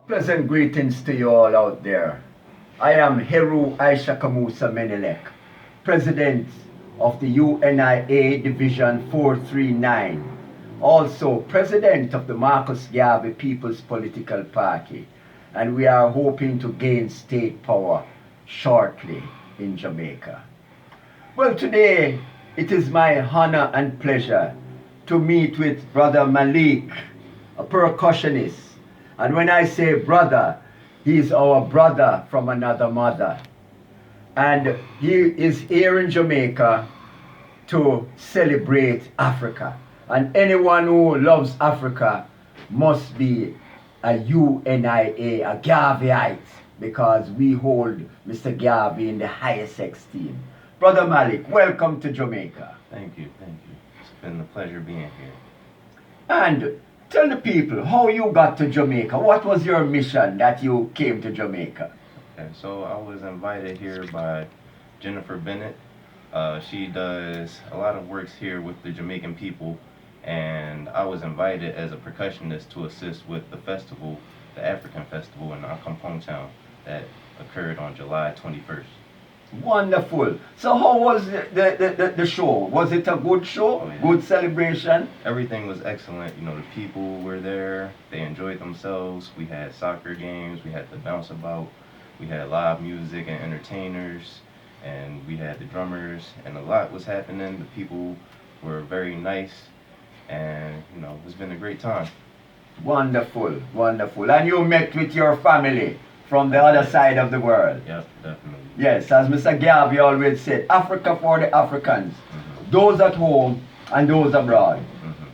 Pleasant greetings to you all out there. I am Heru Aisha Kamusa Menelik, President of the U.N.I.A. Division 439, also President of the Marcus Garvey People's Political Party, and we are hoping to gain state power shortly in Jamaica. Well, today it is my honor and pleasure to meet with Brother Malik, a percussionist. And when I say brother, he is our brother from another mother. And he is here in Jamaica to celebrate Africa. And anyone who loves Africa must be a U.N.I.A, a Garveyite, because we hold Mr. Garvey in the highest esteem. Brother Malik, welcome to Jamaica. Thank you, thank you. It's been a pleasure being here. And tell the people how you got to Jamaica. What was your mission that you came to Jamaica? Okay, so I was invited here by Jennifer Bennett. She does a lot of works here with the Jamaican people, and I was invited as a percussionist to assist with the festival, the African festival in our hometown that occurred on July 21st. Wonderful. So how was the show? Was it a good show? Oh, yeah. Good celebration? Everything was excellent. You know, the people were there. They enjoyed themselves. We had soccer games. We had the bounce about. We had live music and entertainers. And we had the drummers. And a lot was happening. The people were very nice. And, you know, it's been a great time. Wonderful, wonderful. And you met with your family from the other side of the world? Yep, definitely. Yes, as Mr. Garvey always said, Africa for the Africans, those at home and those abroad.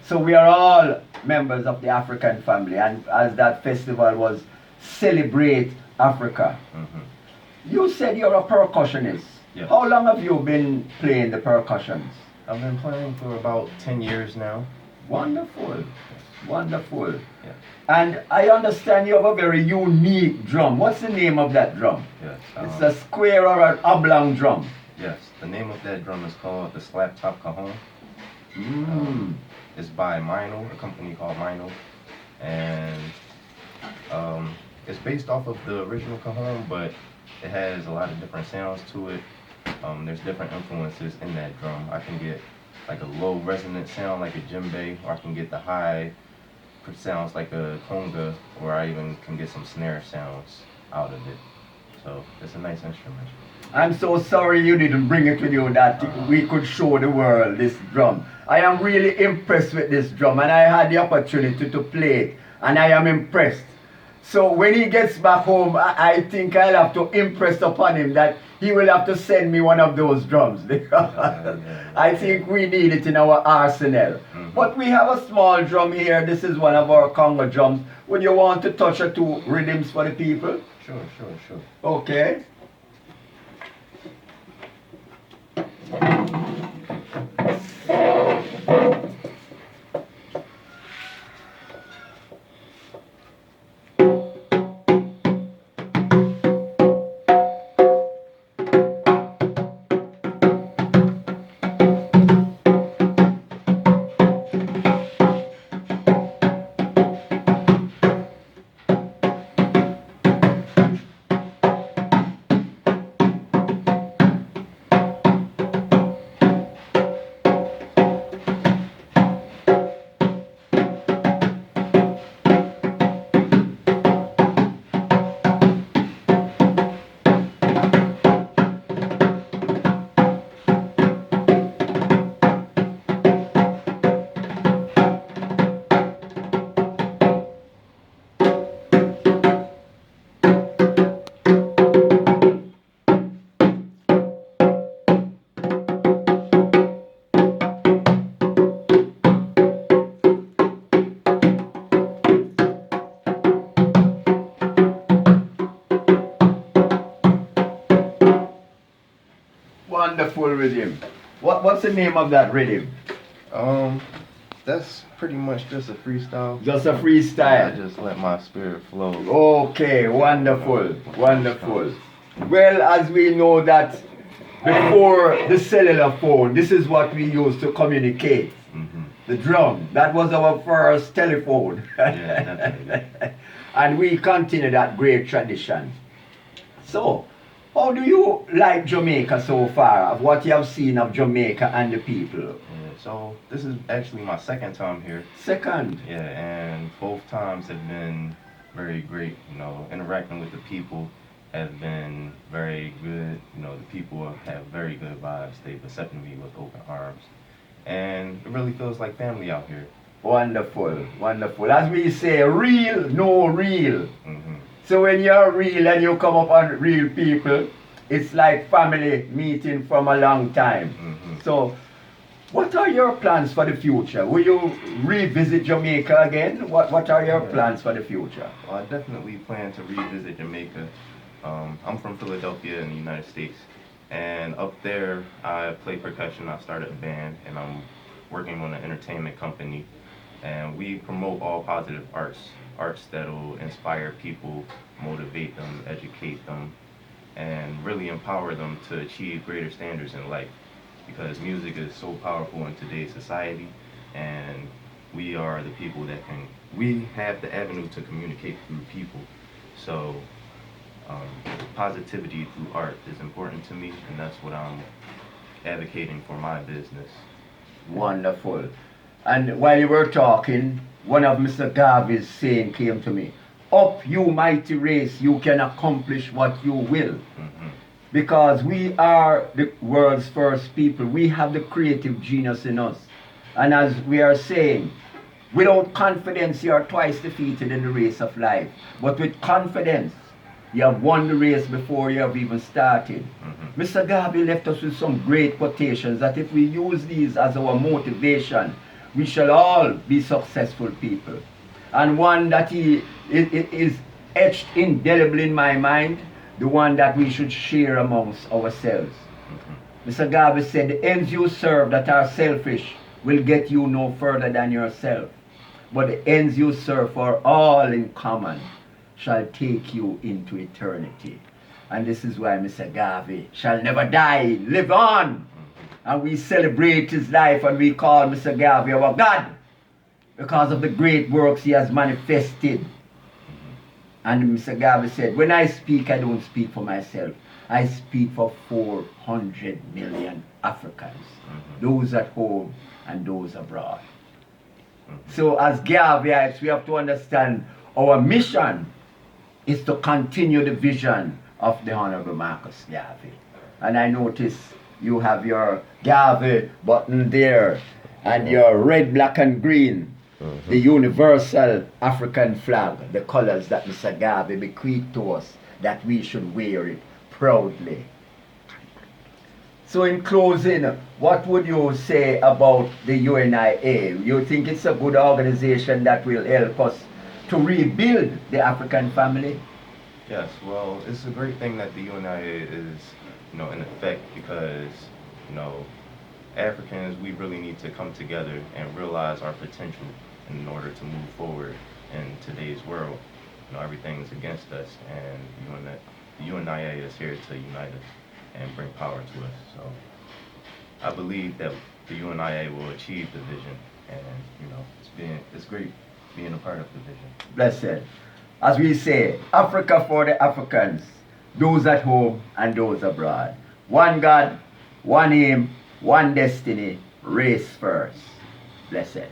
So we are all members of the African family, and as that festival was Celebrate Africa. You said you're a percussionist. Yes. How long have you been playing the percussions? I've been playing for about 10 years now. Wonderful, wonderful. Yeah. And I understand you have a very unique drum. What's the name of that drum? Yes. It's a square or an oblong drum. Yes. The name of that drum is called the Slap Top Cajon. It's by Menelik, a company called Menelik, and it's based off of the original cajon, but it has a lot of different sounds to it. There's different influences in that drum. I can get like a low resonant sound like a djembe, or I can get the high sounds like a conga, or I even can get some snare sounds out of it. So it's a nice instrument. I'm so sorry you didn't bring it with you that we could show the world this drum. I am really impressed with this drum, and I had the opportunity to play it, and I am impressed. So when he gets back home, I think I'll have to impress upon him that he will have to send me one of those drums, because I think we need it in our arsenal. But we have a small drum here. This is one of our conga drums. Would you want to touch or two rhythms for the people? Sure. Okay. Wonderful rhythm. What's the name of that rhythm? That's pretty much just a freestyle. Just a freestyle. I just let my spirit flow. Okay, wonderful, wonderful. Well, as we know that before the cellular phone, this is what we used to communicate. The drum. That was our first telephone. Yeah, definitely. And we continue that great tradition. So, how do you like Jamaica so far? Of what you have seen of Jamaica and the people? Yeah, so this is actually my second time here. Second, Yeah, and both times have been very great. Interacting with the people have been very good. The people have very good vibes. They've accepted me with open arms, and it really feels like family out here. wonderful, wonderful. As we say, real, no real. hmm So when you're real and you come upon real people, it's like family meeting from a long time. So what are your plans for the future? Will you revisit Jamaica again? What are your plans for the future? Well, I definitely plan to revisit Jamaica. I'm from Philadelphia in the United States, and up there I play percussion. I started a band, and I'm working on an entertainment company, and we promote all positive arts that'll inspire people, motivate them, educate them, and really empower them to achieve greater standards in life. Because music is so powerful in today's society, and we are the people we have the avenue to communicate through people. So positivity through art is important to me, and that's what I'm advocating for my business. Wonderful. And while you were talking, one of Mr. Garvey's saying came to me. Up, you mighty race, you can accomplish what you will. Because we are the world's first people. We have the creative genius in us. And as we are saying, without confidence, you are twice defeated in the race of life. But with confidence, you have won the race before you have even started. Mr. Garvey left us with some great quotations that if we use these as our motivation, we shall all be successful people. And one that is etched indelibly in my mind, the one that we should share amongst ourselves. Mr. Garvey said, the ends you serve that are selfish will get you no further than yourself. But the ends you serve for all in common shall take you into eternity. And this is why Mr. Garvey shall never die, live on. And we celebrate his life and we call Mr. Garvey our God because of the great works he has manifested. And Mr. Garvey said, when I speak, I don't speak for myself. I speak for 400 million Africans, those at home and those abroad. So as Garveyites, we have to understand our mission is to continue the vision of the Honorable Marcus Garvey. And I notice you have your Garvey button there and your red, black and green. The universal African flag, the colors that Mr. Garvey bequeathed to us, that we should wear it proudly. So in closing, what would you say about the U.N.I.A? You think it's a good organization that will help us to rebuild the African family? Yes, well, it's a great thing that the U.N.I.A is, in effect, because, Africans, we really need to come together and realize our potential in order to move forward in today's world. Everything's against us, and the U.N.I.A is here to unite us and bring power to us. So I believe that the U.N.I.A will achieve the vision, and it's great being a part of the vision. Blessed. As we say, Africa for the Africans, those at home and those abroad. One God, one aim, one destiny, race first. Blessed.